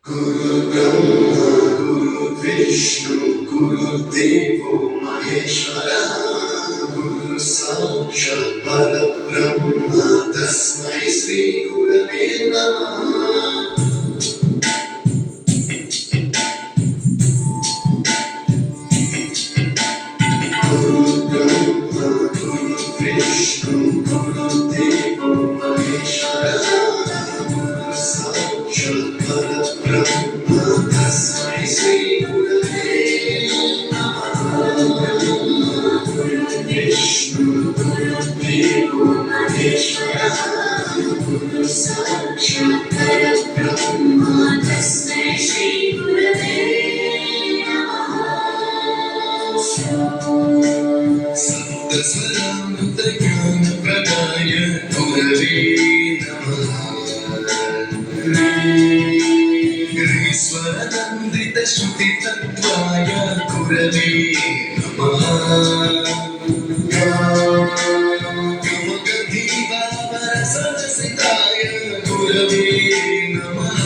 Guru Brahma, Guru Vishnu, Guru Devo Maheshwara, Guru Sakshat Parabrahma, Tasmai Shri Gurave Namah. Guru Brahma, Guru Vishnu, Guru Devo Maheshwara, Guru Sakshat Parabrahma, Tasmai Shri Gurave Vishnu, Guru Devo Maheshwara, Guru Sakshat Parabrahma, Tasmai Shri Gurave Saptasvaramutagyanapradaya Gurave Namaः Griswaranandritashutitatvaya Gurave Namaः Gamagadhivavarasajasitaya Gurave Namaः